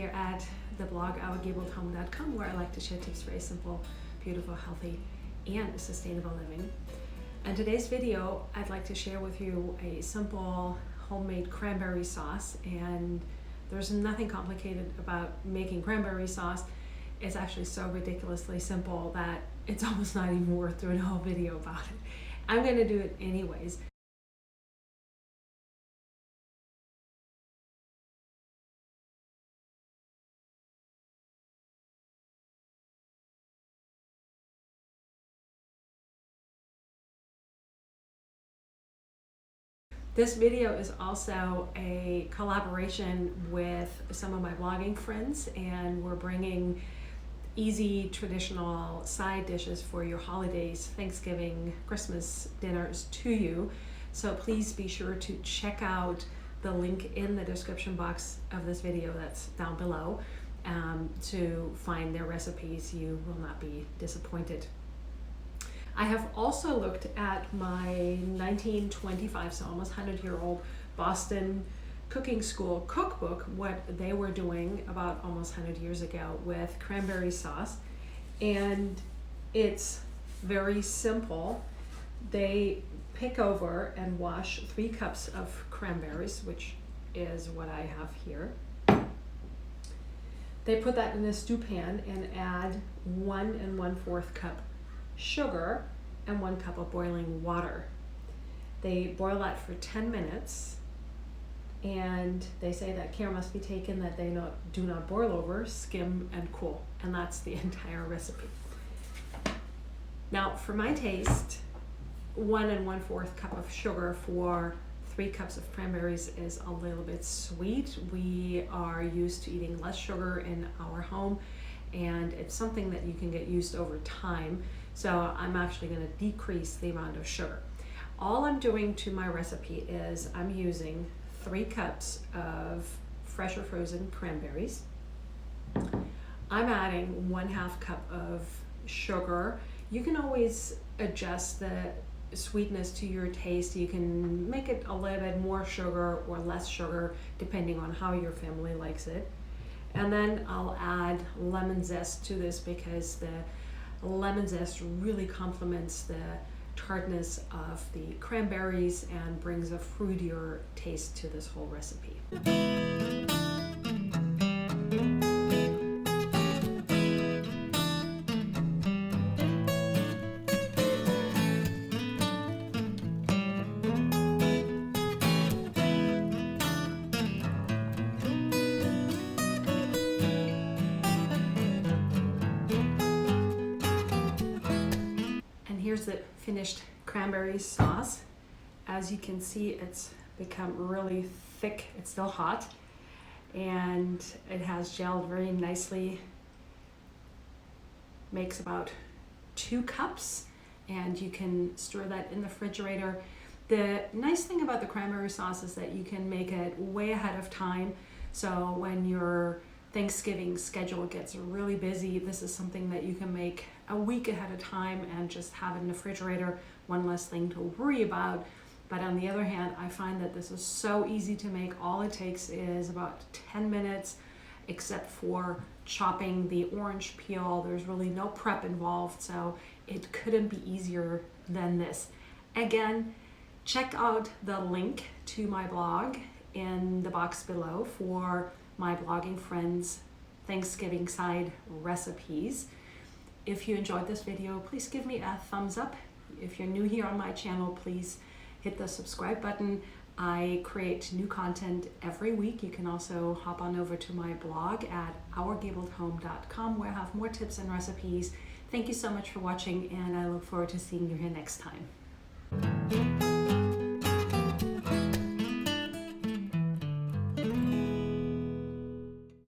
here at the blog ourgabledhome.com, where I like to share tips for a simple, beautiful, healthy, and sustainable living. In today's video, I'd like to share with you a simple homemade cranberry sauce, and there's nothing complicated about making cranberry sauce. It's actually so ridiculously simple that it's almost not even worth doing a whole video about it. I'm going to do it anyways. This video is also a collaboration with some of my blogging friends, and we're bringing easy traditional side dishes for your holidays, Thanksgiving, Christmas dinners to you. So please be sure to check out the link in the description box of this video that's down below to find their recipes. You will not be disappointed. I have also looked at my 1925, so almost 100-year-old Boston cooking school cookbook, what they were doing about almost 100 years ago with cranberry sauce, and it's very simple. They pick over and wash 3 cups of cranberries, which is what I have here. They put that in a stew pan and add 1 1/4 cup sugar and 1 cup of boiling water. They boil that for 10 minutes, and they say that care must be taken that they do not boil over, skim, and cool. And that's the entire recipe. Now, for my taste, 1 1/4 cup of sugar for 3 cups of cranberries is a little bit sweet. We are used to eating less sugar in our home, and it's something that you can get used over time. So I'm actually going to decrease the amount of sugar. All I'm doing to my recipe is I'm using 3 cups of fresh or frozen cranberries. I'm adding 1/2 cup of sugar. You can always adjust the sweetness to your taste. You can make it a little bit more sugar or less sugar depending on how your family likes it. And then I'll add lemon zest to this because the lemon zest really complements the tartness of the cranberries and brings a fruitier taste to this whole recipe. Here's the finished cranberry sauce. As you can see, it's become really thick. It's still hot, and it has gelled very nicely. Makes about 2 cups, and you can store that in the refrigerator. The nice thing about the cranberry sauce is that you can make it way ahead of time. So when your Thanksgiving schedule gets really busy, this is something that you can make a week ahead of time and just have it in the refrigerator, one less thing to worry about. But on the other hand, I find that this is so easy to make. All it takes is about 10 minutes, except for chopping the orange peel. There's really no prep involved, so it couldn't be easier than this. Again, check out the link to my blog in the box below for my blogging friends' Thanksgiving side recipes. If you enjoyed this video, please give me a thumbs up. If you're new here on my channel, please hit the subscribe button. I create new content every week. You can also hop on over to my blog at ourgabledhome.com, where I have more tips and recipes. Thank you so much for watching, and I look forward to seeing you here next time.